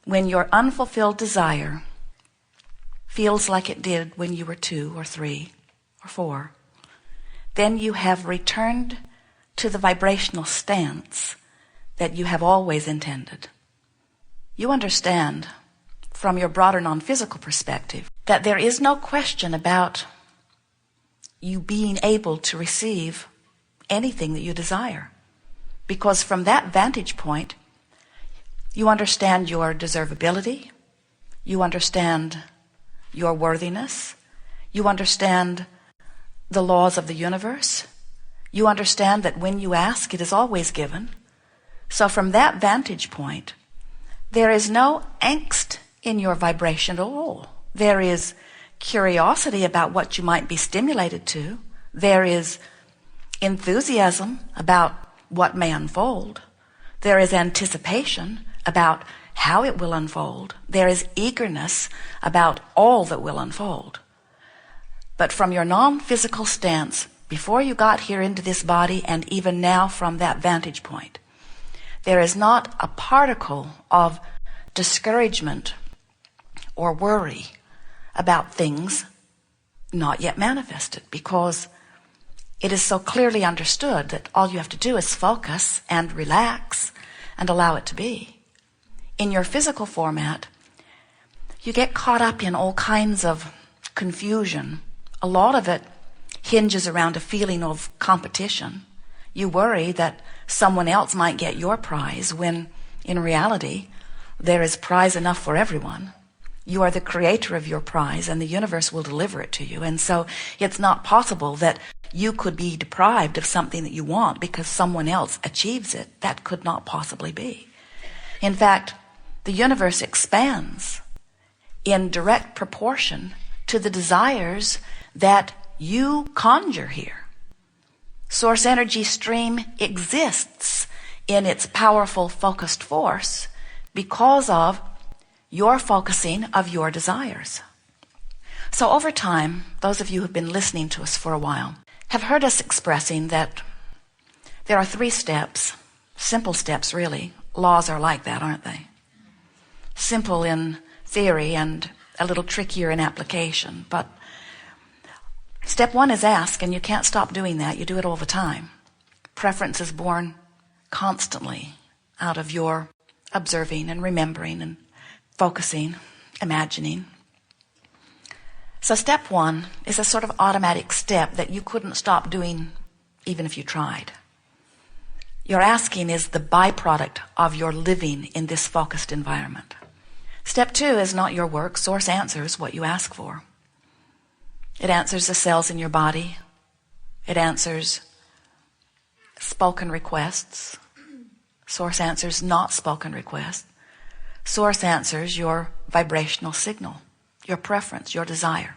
when your unfulfilled desire feels like it did when you were 2 or 3 or 4, then you have returned to the vibrational stance that you have always intended. You understand, from your broader non-physical perspective, that there is no question about you being able to receive anything that you desire. Because from that vantage point, you understand your deservability, you understand your worthiness, you understand the laws of the universe, you understand that when you ask, it is always given. So from that vantage point, there is no angst in your vibration at all. There is curiosity about what you might be stimulated to. There is enthusiasm about what may unfold. There is anticipation about how it will unfold. There is eagerness about all that will unfold. But from your non-physical stance, before you got here into this body, and even now from that vantage point, there is not a particle of discouragement or worry about things not yet manifested, because it is so clearly understood that all you have to do is focus and relax and allow it to be. In your physical format, you get caught up in all kinds of confusion. A lot of it hinges around a feeling of competition. You worry that someone else might get your prize, when in reality there is prize enough for everyone. You are the creator of your prize, and the universe will deliver it to you. And so it's not possible that you could be deprived of something that you want because someone else achieves it. That could not possibly be. In fact, the universe expands in direct proportion to the desires that you conjure here. Source energy stream exists in its powerful focused force because of your focusing of your desires. So over time, those of you who've been listening to us for a while have heard us expressing that there are 3 steps, simple steps really. Laws are like that, aren't they? Simple in theory and a little trickier in application. But step 1 is ask, and you can't stop doing that. You do it all the time. Preference is born constantly out of your observing and remembering and focusing, imagining. So step 1 is a sort of automatic step that you couldn't stop doing even if you tried. Your asking is the byproduct of your living in this focused environment. Step 2 is not your work. Source answers what you ask for. It answers the cells in your body. It answers spoken requests. Source answers not spoken requests. Source answers your vibrational signal, your preference, your desire.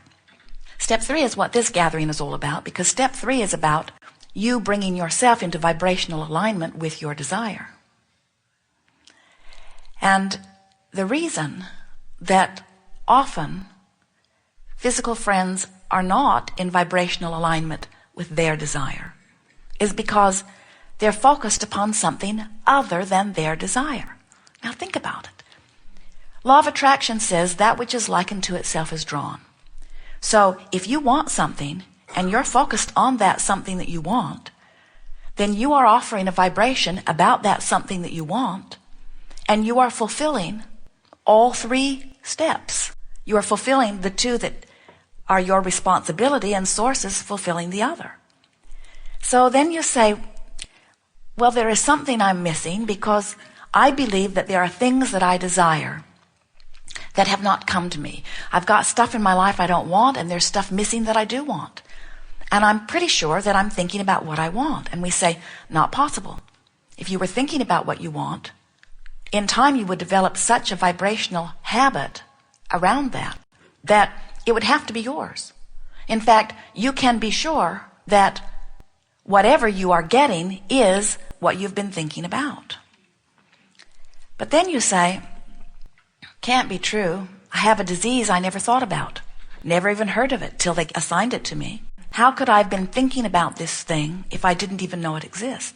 Step 3 is what this gathering is all about, because step 3 is about you bringing yourself into vibrational alignment with your desire. And the reason that often physical friends are not in vibrational alignment with their desire is because they're focused upon something other than their desire. Now think about it. Law of attraction says that which is likened to itself is drawn. So if you want something and you're focused on that something that you want, then you are offering a vibration about that something that you want, and you are fulfilling all 3 steps. You are fulfilling the 2 that are your responsibility, and source is fulfilling the other. So then you say, well, there is something I'm missing, because I believe that there are things that I desire that have not come to me. I've got stuff in my life I don't want, and there's stuff missing that I do want. And I'm pretty sure that I'm thinking about what I want. And we say, not possible. If you were thinking about what you want, in time you would develop such a vibrational habit around that it would have to be yours. In fact, you can be sure that whatever you are getting is what you've been thinking about. But then you say, can't be true. I have a disease I never thought about. Never even heard of it till they assigned it to me. How could I have been thinking about this thing if I didn't even know it exists?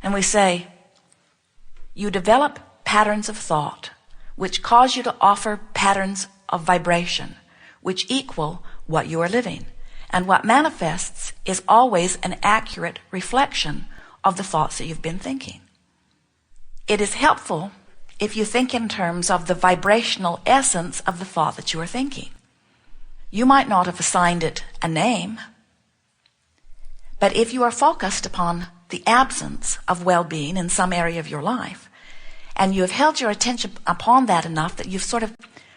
And we say, you develop patterns of thought which cause you to offer patterns of vibration, which equal what you are living. And what manifests is always an accurate reflection of the thoughts that you've been thinking. It is helpful if you think in terms of the vibrational essence of the thought that you are thinking. You might not have assigned it a name, but if you are focused upon the absence of well-being in some area of your life, and you have held your attention upon that enough that you've sort of,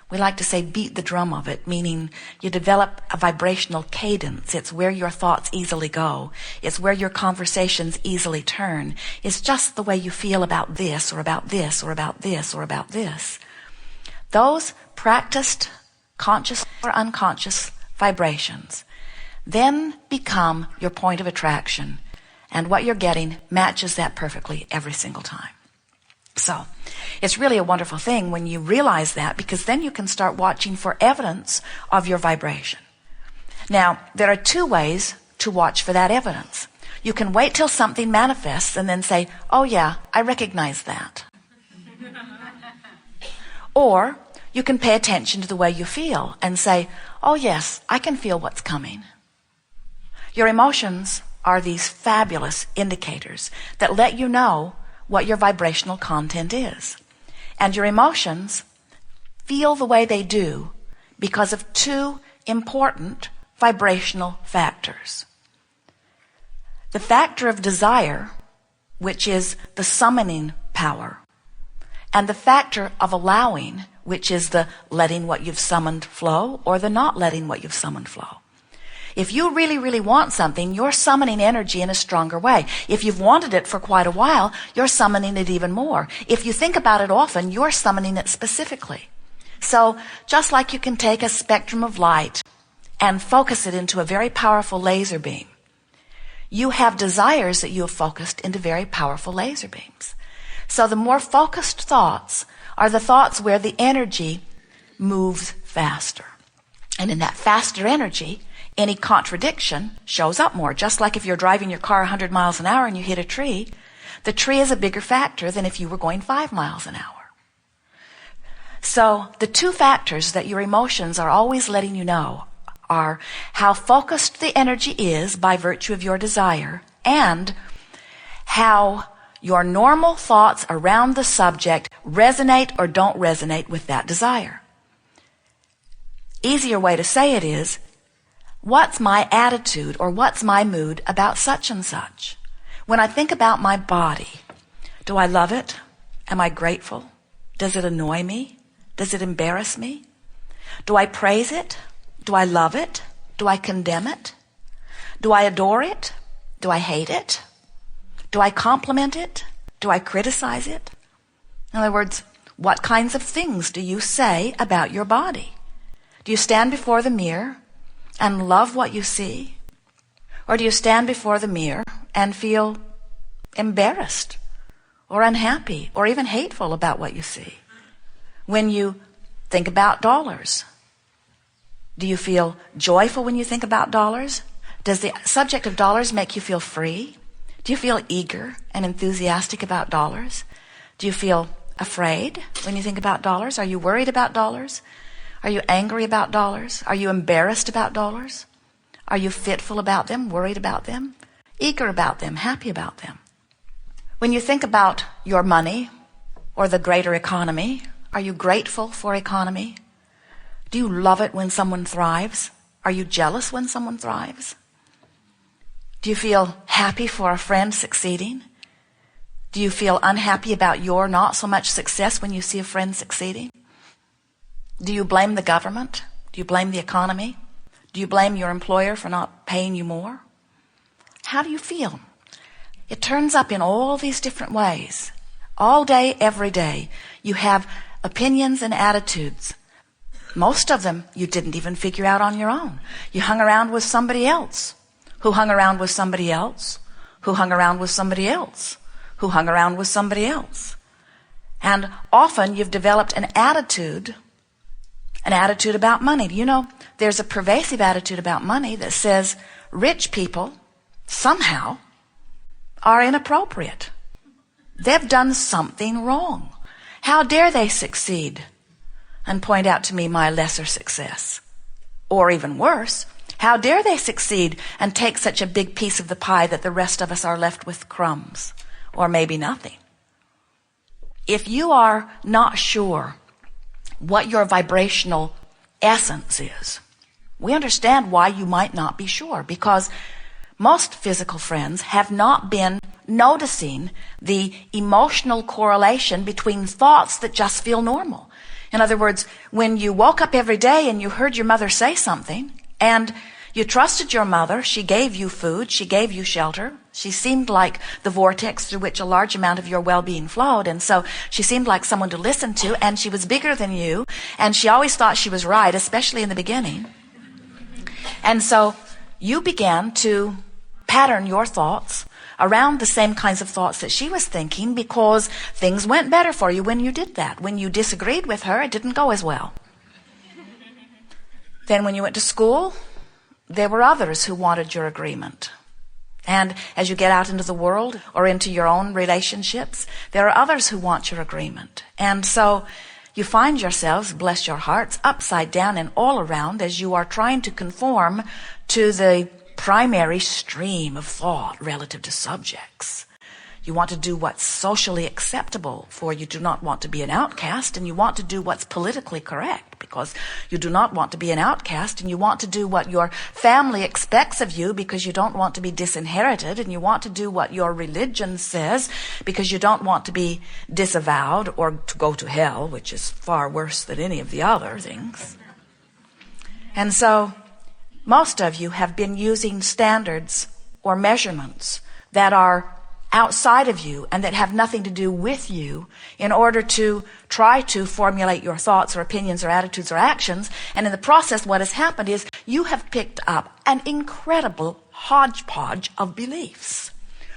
we like to say, beat the drum of it, meaning you develop a vibrational cadence. It's where your thoughts easily go. It's where your conversations easily turn. It's just the way you feel about this or about this or about this or about this. Those practiced conscious or unconscious vibrations then become your point of attraction, and what you're getting matches that perfectly every single time. So it's really a wonderful thing when you realize that, because then you can start watching for evidence of your vibration. Now, there are two ways to watch for that evidence. You can wait till something manifests and then say, oh yeah, I recognize that. Or you can pay attention to the way you feel and say, oh yes, I can feel what's coming. Your emotions are these fabulous indicators that let you know what your vibrational content is. And your emotions feel the way they do because of two important vibrational factors. The factor of desire, which is the summoning power, and the factor of allowing, which is the letting what you've summoned flow or the not letting what you've summoned flow. If you really, really want something, you're summoning energy in a stronger way. If you've wanted it for quite a while, you're summoning it even more. If you think about it often, you're summoning it specifically. So just like you can take a spectrum of light and focus it into a very powerful laser beam, you have desires that you have focused into very powerful laser beams. So the more focused thoughts are the thoughts where the energy moves faster. And in that faster energy, any contradiction shows up more. Just like if you're driving your car 100 miles an hour and you hit a tree, the tree is a bigger factor than if you were going 5 miles an hour. So the two factors that your emotions are always letting you know are how focused the energy is by virtue of your desire, and how your normal thoughts around the subject resonate or don't resonate with that desire. Easier way to say it is, what's my attitude or what's my mood about such and such? When I think about my body, do I love it? Am I grateful? Does it annoy me? Does it embarrass me? Do I praise it? Do I love it? Do I condemn it? Do I adore it? Do I hate it? Do I compliment it? Do I criticize it? In other words, what kinds of things do you say about your body? Do you stand before the mirror and love what you see? Or do you stand before the mirror and feel embarrassed or unhappy or even hateful about what you see? When you think about dollars, do you feel joyful when you think about dollars? Does the subject of dollars make you feel free? Do you feel eager and enthusiastic about dollars? Do you feel afraid when you think about dollars? Are you worried about dollars? Are you angry about dollars? Are you embarrassed about dollars? Are you fitful about them, worried about them, eager about them, happy about them? When you think about your money or the greater economy, are you grateful for economy? Do you love it when someone thrives? Are you jealous when someone thrives? Do you feel happy for a friend succeeding? Do you feel unhappy about your not so much success when you see a friend succeeding? Do you blame the government? Do you blame the economy? Do you blame your employer for not paying you more? How do you feel? It turns up in all these different ways. All day, every day, you have opinions and attitudes. Most of them you didn't even figure out on your own. You hung around with somebody else, who hung around with somebody else, who hung around with somebody else, who hung around with somebody else. And often you've developed an attitude about money. You know, there's a pervasive attitude about money that says rich people somehow are inappropriate. They've done something wrong. How dare they succeed and point out to me my lesser success? Or even worse, how dare they succeed and take such a big piece of the pie that the rest of us are left with crumbs, or maybe nothing? If you are not sure what your vibrational essence is, we understand why you might not be sure, because most physical friends have not been noticing the emotional correlation between thoughts that just feel normal. In other words, when you woke up every day and you heard your mother say something, and you trusted your mother, she gave you food, she gave you shelter, she seemed like the vortex through which a large amount of your well-being flowed, and so she seemed like someone to listen to, and she was bigger than you, and she always thought she was right, especially in the beginning. And so you began to pattern your thoughts around the same kinds of thoughts that she was thinking, because things went better for you when you did that. When you disagreed with her, it didn't go as well. Then when you went to school, there were others who wanted your agreement. And as you get out into the world or into your own relationships, there are others who want your agreement. And so you find yourselves, bless your hearts, upside down and all around as you are trying to conform to the primary stream of thought relative to subjects. You want to do what's socially acceptable, for you do not want to be an outcast, and you want to do what's politically correct because you do not want to be an outcast, and you want to do what your family expects of you because you don't want to be disinherited, and you want to do what your religion says because you don't want to be disavowed or to go to hell, which is far worse than any of the other things. And so most of you have been using standards or measurements that are outside of you and that have nothing to do with you in order to try to formulate your thoughts or opinions or attitudes or actions. And in the process, what has happened is you have picked up an incredible hodgepodge of beliefs,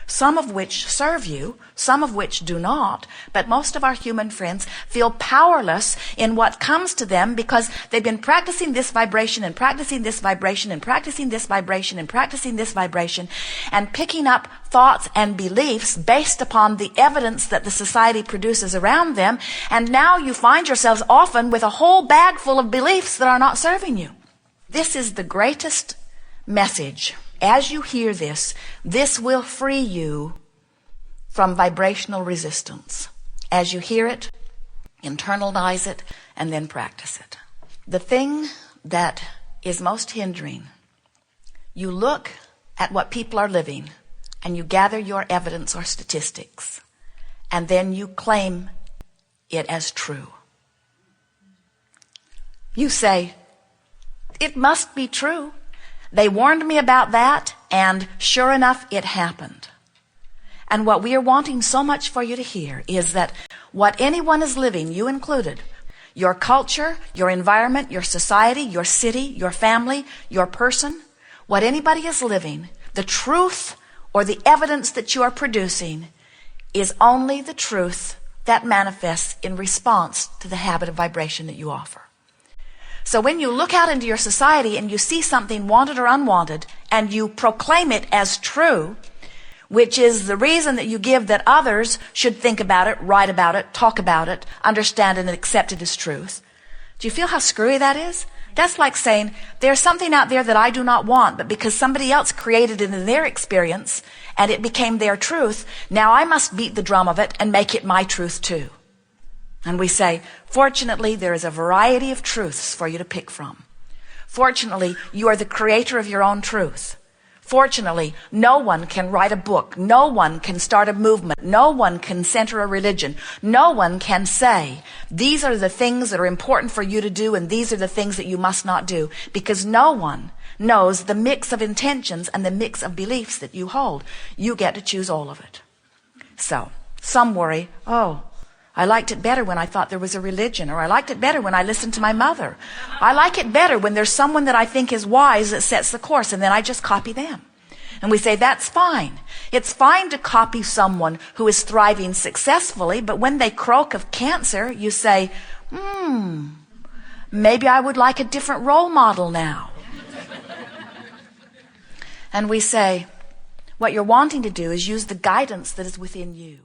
some of which serve you, some of which do not. But most of our human friends feel powerless in what comes to them because they've been practicing this vibration and practicing this vibration and practicing this vibration and practicing this vibration and picking up thoughts and beliefs based upon the evidence that the society produces around them. And now you find yourselves often with a whole bag full of beliefs that are not serving you. This is the greatest message. As you hear this, this will free you from vibrational resistance. As you hear it, internalize it, and then practice it. The thing that is most hindering, you look at what people are living, and you gather your evidence or statistics, and then you claim it as true. You say, it must be true. They warned me about that, and sure enough, it happened. And what we are wanting so much for you to hear is that what anyone is living, you included, your culture, your environment, your society, your city, your family, your person, what anybody is living, the truth or the evidence that you are producing is only the truth that manifests in response to the habit of vibration that you offer. So when you look out into your society and you see something wanted or unwanted and you proclaim it as true, which is the reason that you give that others should think about it, write about it, talk about it, understand it, and accept it as truth. Do you feel how screwy that is? That's like saying, there's something out there that I do not want, but because somebody else created it in their experience and it became their truth, now I must beat the drum of it and make it my truth too. And we say, fortunately, there is a variety of truths for you to pick from. Fortunately, you are the creator of your own truth. Fortunately, no one can write a book. No one can start a movement. No one can center a religion. No one can say, these are the things that are important for you to do and these are the things that you must not do, because no one knows the mix of intentions and the mix of beliefs that you hold. You get to choose all of it. So, some worry, I liked it better when I thought there was a religion, or I liked it better when I listened to my mother. I like it better when there's someone that I think is wise that sets the course, and then I just copy them. And we say, that's fine. It's fine to copy someone who is thriving successfully, but when they croak of cancer, you say, maybe I would like a different role model now. And we say, what you're wanting to do is use the guidance that is within you.